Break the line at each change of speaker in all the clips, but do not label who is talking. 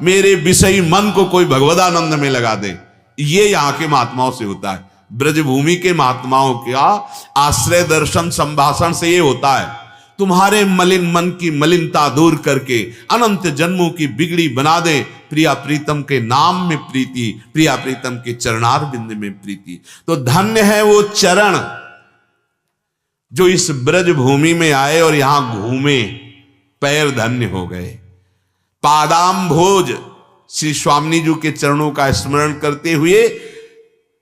मेरे विषयी मन को कोई भगवदानंद में लगा दे। ये यहां के महात्माओं से होता है। ब्रजभूमि के महात्माओं का आश्रय दर्शन संभाषण से ये होता है, तुम्हारे मलिन मन की मलिनता दूर करके अनंत जन्मों की बिगड़ी बना दे। प्रिया प्रीतम के नाम में प्रीति, प्रिया प्रीतम के चरणार बिंद में प्रीति। तो धन्य है वो चरण जो इस ब्रज भूमि में आए और यहां घूमे, पैर धन्य हो गए। पादाम भोज श्री स्वामी जी के चरणों का स्मरण करते हुए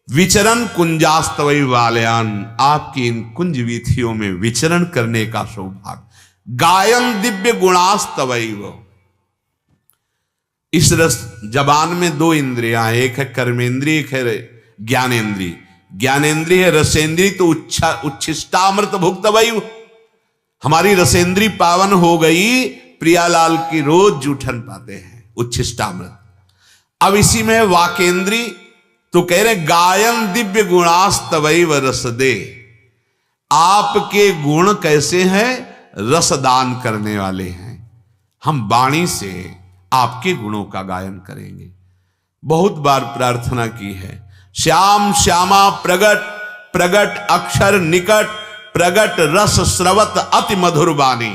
विचरण कुंजास्तवई वालयान, आपकी इन कुंज वीथियों में विचरण करने का सौभाग्य। गायन दिव्य गुणास्तवई, वो इस रस जबान में दो इंद्रियां हैं, एक है कर्मेंद्रिय, एक है ज्ञानेन्द्रिय। ज्ञानेन्द्रिय है रसेंद्रिय, तो उच्छिष्टामृत भुक्त वयु, हमारी रसेंद्रिय पावन हो गई, प्रियालाल की रोज जूठन पाते हैं, उच्छिष्टामृत। अब इसी में वाकेंद्री, तो कह रहे गायन दिव्य गुणास्तवैव रसदे, आपके गुण कैसे हैं, रसदान करने वाले हैं। हम वाणी से आपके गुणों का गायन करेंगे। बहुत बार प्रार्थना की है, श्याम श्यामा प्रगट, प्रगट अक्षर निकट, प्रगट रस स्रवत अति मधुर बानी,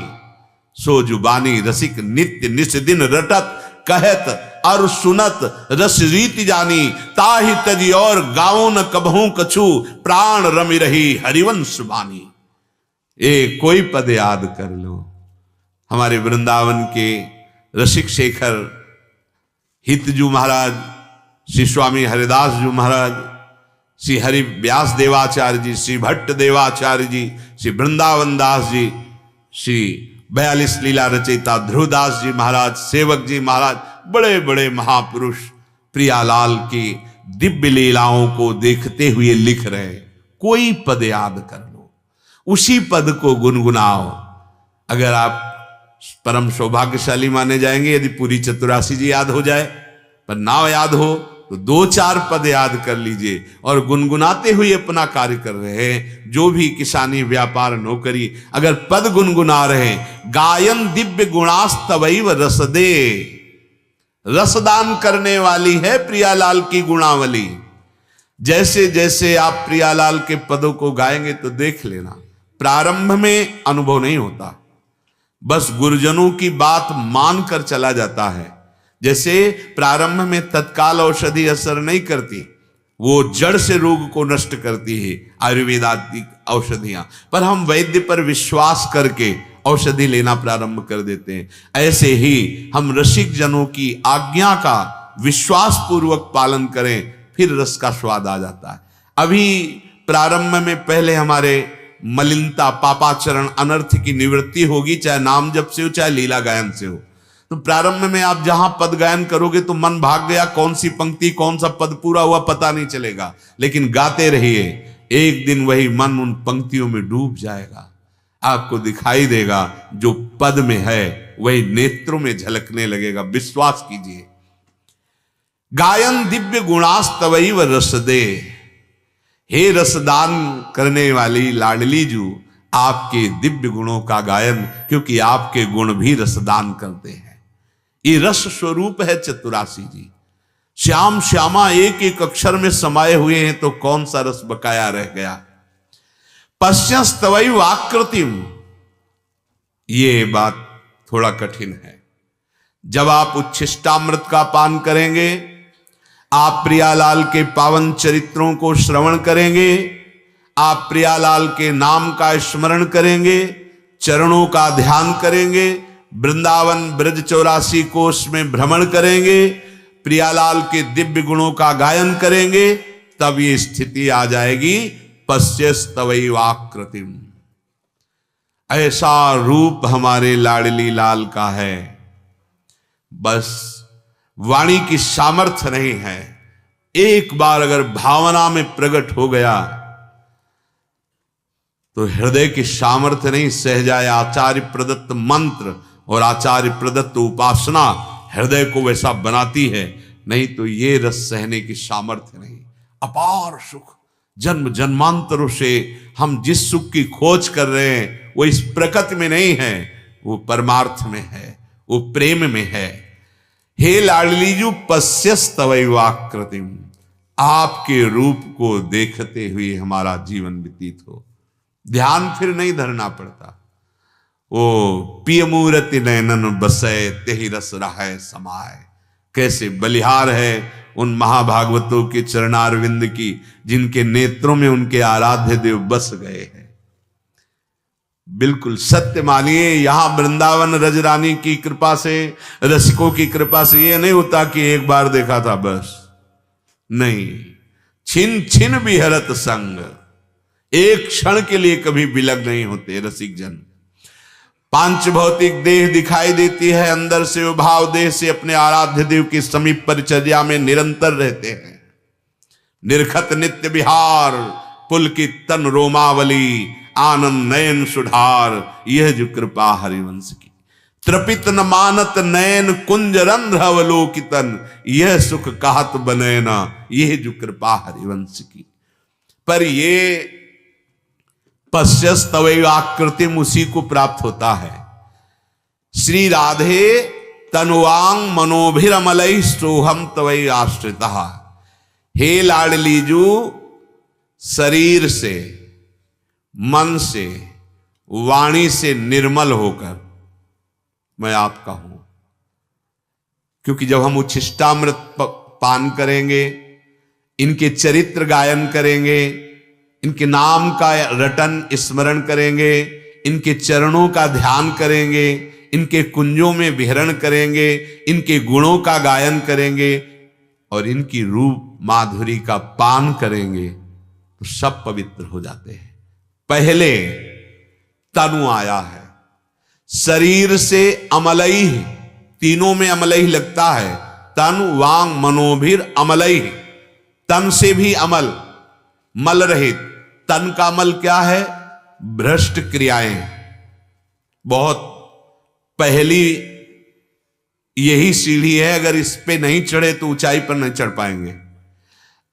सो जुबानी रसिक नित्य निस दिन रटत, कहत और सुनत रस रीति जानी, ताहि तजी और गाओ न कबहू कछु, प्राण रमि रही हरिवंश बानी। ए कोई पद याद कर लो। हमारे वृंदावन के रसिक शेखर हितजू महाराज, श्री स्वामी हरिदास जी महाराज, श्री हरि व्यास देवाचार्य जी, श्री भट्ट देवाचार्य जी, श्री वृंदावन दास जी, श्री 42 लीला रचयिता ध्रुवदास जी महाराज, सेवक जी महाराज, बड़े बड़े महापुरुष प्रियालाल की दिव्य लीलाओं को देखते हुए लिख रहे। कोई पद याद कर लो, उसी पद को गुनगुनाओ। अगर आप परम सौभाग्यशाली माने जाएंगे यदि पूरी चतुरासी जी याद हो जाए, पर ना याद हो तो 2-4 पद याद कर लीजिए और गुनगुनाते हुए अपना कार्य कर रहे हैं। जो भी किसानी व्यापार नौकरी, अगर पद गुनगुना रहे, गायन दिव्य गुणास्तवैव रसदे, रसदान करने वाली है प्रियालाल की गुणावली। जैसे जैसे आप प्रियालाल के पदों को गाएंगे तो देख लेना, प्रारंभ में अनुभव नहीं होता, बस गुरुजनों की बात मानकर चला जाता है। जैसे प्रारंभ में तत्काल औषधि असर नहीं करती, वो जड़ से रोग को नष्ट करती है आयुर्वेदात्मक औषधियां, पर हम वैद्य पर विश्वास करके औषधि लेना प्रारंभ कर देते हैं। ऐसे ही हम रसिक जनों की आज्ञा का विश्वास पूर्वक पालन करें, फिर रस का स्वाद आ जाता है। अभी प्रारंभ में पहले हमारे मलिनता पापाचरण अनर्थ की निवृत्ति होगी, चाहे नाम जप से हो चाहे लीला गायन से हो। तो प्रारंभ में आप जहां पद गायन करोगे तो मन भाग गया, कौन सी पंक्ति कौन सा पद पूरा हुआ पता नहीं चलेगा, लेकिन गाते रहिए, एक दिन वही मन उन पंक्तियों में डूब जाएगा। आपको दिखाई देगा जो पद में है वही नेत्रों में झलकने लगेगा, विश्वास कीजिए। गायन दिव्य गुणास्तवैव रसदे, हे रसदान करने वाली लाडली जू, आपके दिव्य गुणों का गायन, क्योंकि आपके गुण भी रसदान करते हैं। ये रस स्वरूप है चतुरासी जी। श्याम श्यामा एक एक अक्षर में समाये हुए हैं, तो कौन सा रस बकाया रह गया। पश्यस्तवैव आकृतिम, ये बात थोड़ा कठिन है। जब आप उच्छिष्टामृत का पान करेंगे, आप प्रियालाल के पावन चरित्रों को श्रवण करेंगे, आप प्रियालाल के नाम का स्मरण करेंगे, चरणों का ध्यान करेंगे, वृंदावन ब्रज 84 कोष में भ्रमण करेंगे, प्रियालाल के दिव्य गुणों का गायन करेंगे, तब ये स्थिति आ जाएगी पश्यस्तवैव आकृतिम। ऐसा रूप हमारे लाडली लाल का है, बस वाणी की सामर्थ्य नहीं है। एक बार अगर भावना में प्रकट हो गया तो हृदय की सामर्थ्य नहीं सह जाए। आचार्य प्रदत्त मंत्र और आचार्य प्रदत्त उपासना हृदय को वैसा बनाती है, नहीं तो ये रस सहने की सामर्थ्य नहीं। अपार सुख, जन्म जन्मांतरों से हम जिस सुख की खोज कर रहे हैं वो इस प्रकृति में नहीं है, वो परमार्थ में है, वो प्रेम में है। हे लाडलीजू पश्यस्तवैवाकृतिम, आपके रूप को देखते हुए हमारा जीवन व्यतीत हो। ध्यान फिर नहीं धरना पड़ता। ओ पिय मूर्ति नयनन बसय तेहि रस रहाय समाय। कैसे बलिहार है उन महाभागवतों के चरणारविंद की, जिनके नेत्रों में उनके आराध्य देव बस गए हैं। बिल्कुल सत्य मानिए, यहां वृंदावन रजरानी की कृपा से, रसिकों की कृपा से ये नहीं होता कि एक बार देखा था बस, नहीं। छिन छिन विहरत संग, एक क्षण के लिए कभी विलग नहीं होते रसिक जन। पांच भौतिक देह दिखाई देती है, अंदर से वो भाव देह से अपने आराध्य देव की समीप परिचर्या में निरंतर रहते हैं। निर्खत नित्य विहार, पुलकित तन रोमावली, आनंद नयन सुधार, यह जो कृपा हरिवंश की। त्रपित न मानत नयन कुंज रंध्र अवलोकितन, यह सुख कहत बनैना, यह जो कृपा हरिवंश की। पर ये पश्यस्तवैव आकृतिम उसी को प्राप्त होता है। श्री राधे तनुवांग मनोभिरमलैः सोहम तवै आश्रितः। हे लाडलीजू, शरीर से, मन से, वाणी से निर्मल होकर मैं आपका हूं। क्योंकि जब हम उच्छिष्टामृत पान करेंगे, इनके चरित्र गायन करेंगे, इनके नाम का रटन स्मरण करेंगे, इनके चरणों का ध्यान करेंगे, इनके कुंजों में विहरण करेंगे, इनके गुणों का गायन करेंगे और इनकी रूप माधुरी का पान करेंगे, तो सब पवित्र हो जाते हैं। पहले तनु आया है, शरीर से अमलई, तीनों में अमलई लगता है। तन वांग मनोभिर अमलई, तन से भी अमल, मल रहित। तन का मल क्या है? भ्रष्ट क्रियाएं। बहुत पहली यही सीढ़ी है, अगर इस पे नहीं चढ़े तो ऊंचाई पर नहीं चढ़ पाएंगे।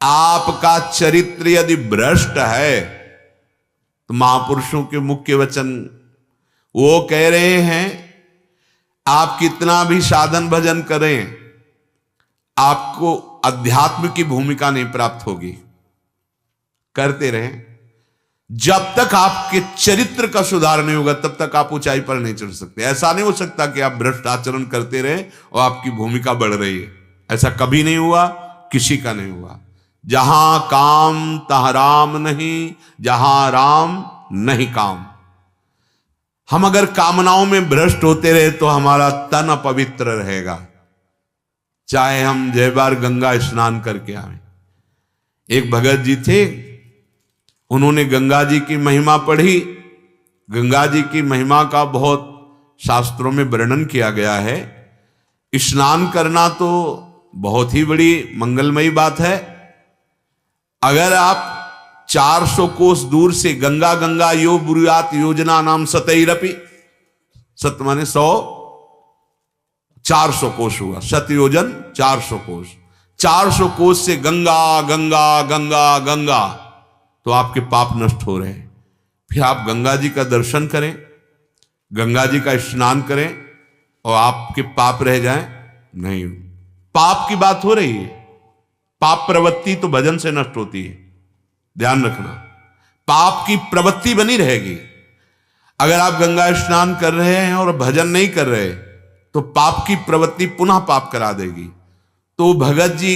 आपका चरित्र यदि भ्रष्ट है तो महापुरुषों के मुख्य वचन वो कह रहे हैं, आप कितना भी साधन भजन करें, आपको अध्यात्म की भूमिका नहीं प्राप्त होगी। करते रहें, जब तक आपके चरित्र का सुधार नहीं होगा तब तक आप ऊंचाई पर नहीं चढ़ सकते। ऐसा नहीं हो सकता कि आप भ्रष्ट आचरण करते रहे और आपकी भूमिका बढ़ रही है। ऐसा कभी नहीं हुआ, किसी का नहीं हुआ। जहां काम तहां राम नहीं, जहां राम नहीं काम। हम अगर कामनाओं में भ्रष्ट होते रहे तो हमारा तन अपवित्र रहेगा, चाहे हम जय बार गंगा स्नान करके आए। एक भगत जी थे, उन्होंने गंगा जी की महिमा पढ़ी। गंगा जी की महिमा का बहुत शास्त्रों में वर्णन किया गया है। स्नान करना तो बहुत ही बड़ी मंगलमयी बात है। अगर आप 400 कोस दूर से गंगा गंगा यो बुरुयात योजना नाम सतैरपि, सत माने 100, 400 कोस हुआ, सतयोजन 400 कोस। 400 कोस से गंगा गंगा गंगा गंगा, तो आपके पाप नष्ट हो रहे हैं। फिर आप गंगा जी का दर्शन करें, गंगा जी का स्नान करें और आपके पाप रह जाएं? नहीं, पाप की बात हो रही है। पाप प्रवृत्ति तो भजन से नष्ट होती है, ध्यान रखना। पाप की प्रवृत्ति बनी रहेगी। अगर आप गंगा स्नान कर रहे हैं और भजन नहीं कर रहे तो पाप की प्रवृत्ति पुनः पाप करा देगी। तो भगत जी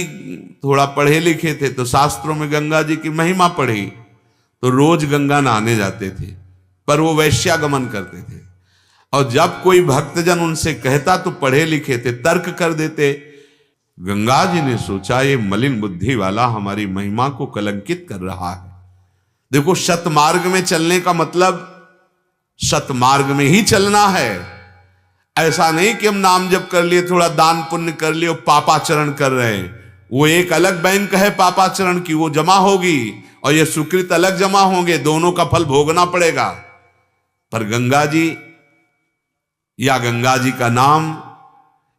थोड़ा पढ़े लिखे थे, तो शास्त्रों में गंगा जी की महिमा पढ़ी, तो रोज गंगा नहाने जाते थे। पर वो वैश्यागमन करते थे, और जब कोई भक्तजन उनसे कहता तो पढ़े लिखे थे, तर्क कर देते। गंगा जी ने सोचा ये मलिन बुद्धि वाला हमारी महिमा को कलंकित कर रहा है। देखो, सतमार्ग में चलने का मतलब सतमार्ग में ही चलना है। ऐसा नहीं कि हम नाम जप कर लिए, थोड़ा दान पुण्य कर लिए और पापाचरण कर रहे हैं। वो एक अलग बैंक है पापाचरण की, वो जमा होगी, और ये सुकृत अलग जमा होंगे, दोनों का फल भोगना पड़ेगा। पर गंगा जी या गंगा जी का नाम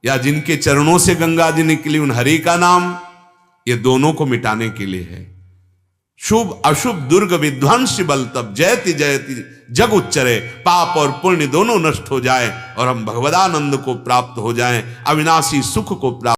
या जिनके चरणों से गंगा जी निकली उन हरि का नाम, ये दोनों को मिटाने के लिए है। शुभ अशुभ दुर्ग विध्वंसी बल तब जयति जयति जग उच्चरे, पाप और पुण्य दोनों नष्ट हो जाए और हम भगवदानंद को प्राप्त हो जाएं, अविनाशी सुख को प्राप्त